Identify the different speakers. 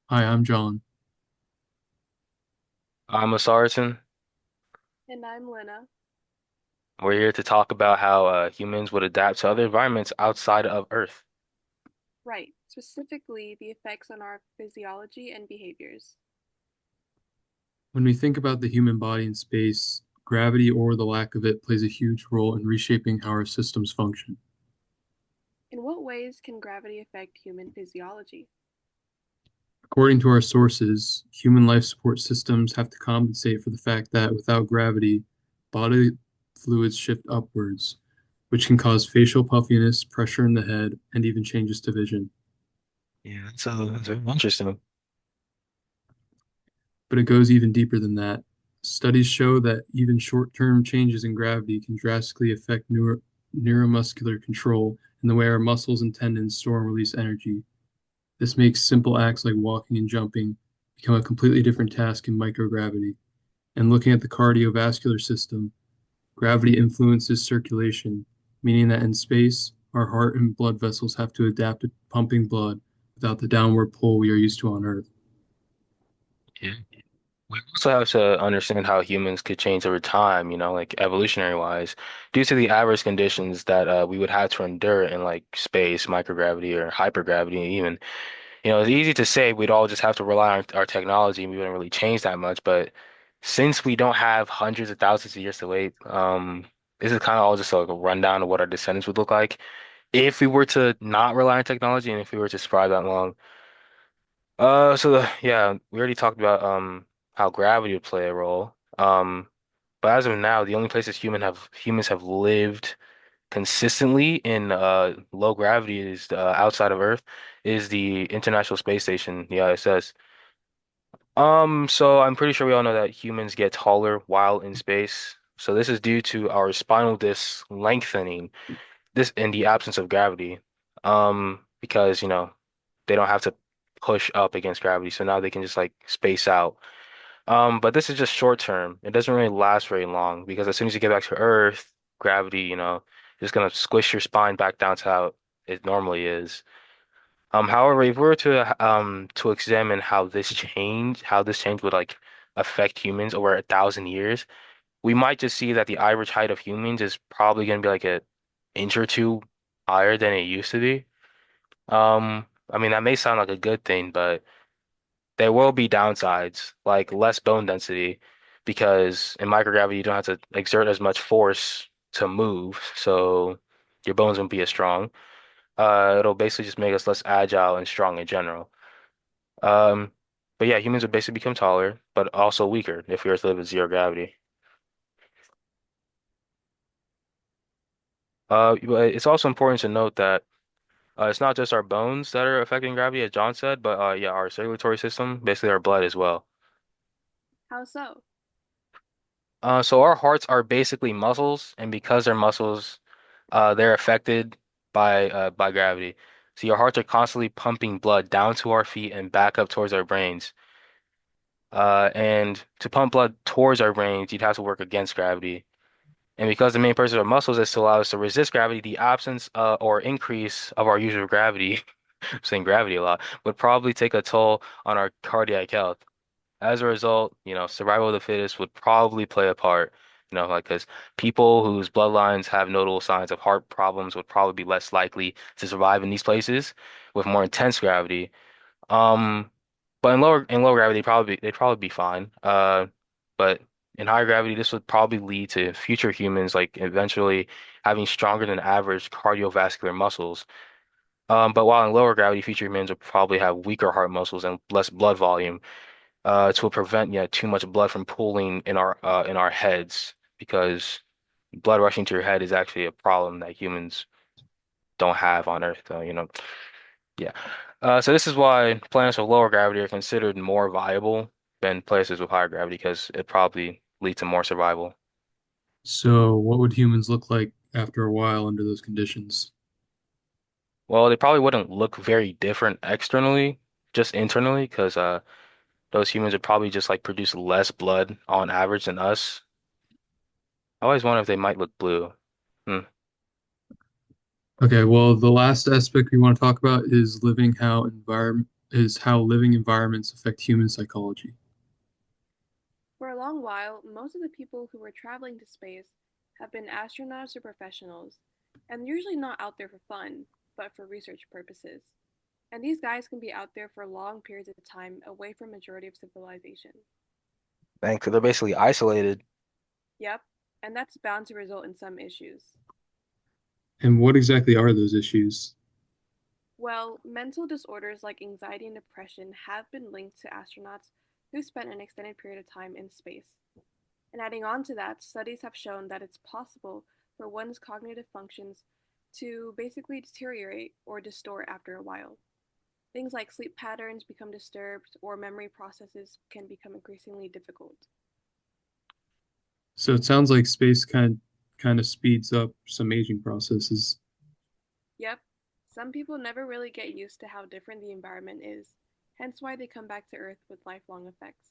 Speaker 1: Hi, I'm John.
Speaker 2: I'm a Saracen.
Speaker 3: And I'm Lena.
Speaker 2: We're here to talk about how humans would adapt to other environments outside of Earth.
Speaker 3: Right, specifically the effects on our physiology and behaviors.
Speaker 1: When we think about the human body in space, gravity or the lack of it plays a huge role in reshaping how our systems function.
Speaker 3: In what ways can gravity affect human physiology?
Speaker 1: According to our sources, human life support systems have to compensate for the fact that without gravity, body fluids shift upwards, which can cause facial puffiness, pressure in the head, and even changes to vision.
Speaker 2: Yeah, so that's very interesting.
Speaker 1: But it goes even deeper than that. Studies show that even short-term changes in gravity can drastically affect neuromuscular control and the way our muscles and tendons store and release energy. This makes simple acts like walking and jumping become a completely different task in microgravity. And looking at the cardiovascular system, gravity influences circulation, meaning that in space, our heart and blood vessels have to adapt to pumping blood without the downward pull we are used to on Earth.
Speaker 2: Yeah. We also have to understand how humans could change over time, like evolutionary wise, due to the adverse conditions that we would have to endure in like space, microgravity, or hypergravity, even. It's easy to say we'd all just have to rely on our technology and we wouldn't really change that much, but since we don't have hundreds of thousands of years to wait, this is kind of all just like a rundown of what our descendants would look like if we were to not rely on technology and if we were to survive that long. Yeah, we already talked about how gravity would play a role. But as of now, the only places humans have lived consistently in low gravity is outside of Earth is the International Space Station, the ISS. So I'm pretty sure we all know that humans get taller while in space. So this is due to our spinal disc lengthening, this in the absence of gravity. Because, they don't have to push up against gravity, so now they can just like space out. But this is just short term. It doesn't really last very long because as soon as you get back to Earth, gravity, is gonna squish your spine back down to how it normally is. However, if we were to examine how this change would like affect humans over 1,000 years, we might just see that the average height of humans is probably gonna be like an inch or two higher than it used to be. I mean that may sound like a good thing, but there will be downsides, like less bone density, because in microgravity you don't have to exert as much force to move, so your bones won't be as strong. It'll basically just make us less agile and strong in general. Um, but yeah, humans would basically become taller, but also weaker if we were to live with zero gravity. But it's also important to note that it's not just our bones that are affecting gravity, as John said, but yeah, our circulatory system, basically our blood as well.
Speaker 3: How so?
Speaker 2: So our hearts are basically muscles, and because they're muscles, they're affected by gravity. So your hearts are constantly pumping blood down to our feet and back up towards our brains. And to pump blood towards our brains, you'd have to work against gravity. And because the main purpose of our muscles is to allow us to resist gravity, the absence or increase of our usual gravity, I'm saying gravity a lot, would probably take a toll on our cardiac health. As a result, survival of the fittest would probably play a part, like because people whose bloodlines have notable signs of heart problems would probably be less likely to survive in these places with more intense gravity. Um, but in low gravity, they'd probably be fine. But in higher gravity, this would probably lead to future humans like eventually having stronger than average cardiovascular muscles. But while in lower gravity, future humans would probably have weaker heart muscles and less blood volume to prevent too much blood from pooling in our heads because blood rushing to your head is actually a problem that humans don't have on Earth. Yeah. So this is why planets with lower gravity are considered more viable than places with higher gravity because it probably leads to more survival.
Speaker 1: So, what would humans look like after a while under those conditions?
Speaker 2: Well, they probably wouldn't look very different externally, just internally, because those humans would probably just like produce less blood on average than us. I always wonder if they might look blue. Hmm.
Speaker 1: Okay, well, the last aspect we want to talk about is living how is how living environments affect human psychology.
Speaker 3: For a long while, most of the people who were traveling to space have been astronauts or professionals, and usually not out there for fun, but for research purposes. And these guys can be out there for long periods of time away from majority of civilization.
Speaker 2: Thanks. They're basically isolated.
Speaker 3: Yep, and that's bound to result in some issues.
Speaker 1: And what exactly are those issues?
Speaker 3: Well, mental disorders like anxiety and depression have been linked to astronauts who spent an extended period of time in space. And adding on to that, studies have shown that it's possible for one's cognitive functions to basically deteriorate or distort after a while. Things like sleep patterns become disturbed, or memory processes can become increasingly difficult.
Speaker 1: So it sounds like space kind of speeds up some aging processes.
Speaker 3: Yep, some people never really get used to how different the environment is, hence why they come back to Earth with lifelong effects.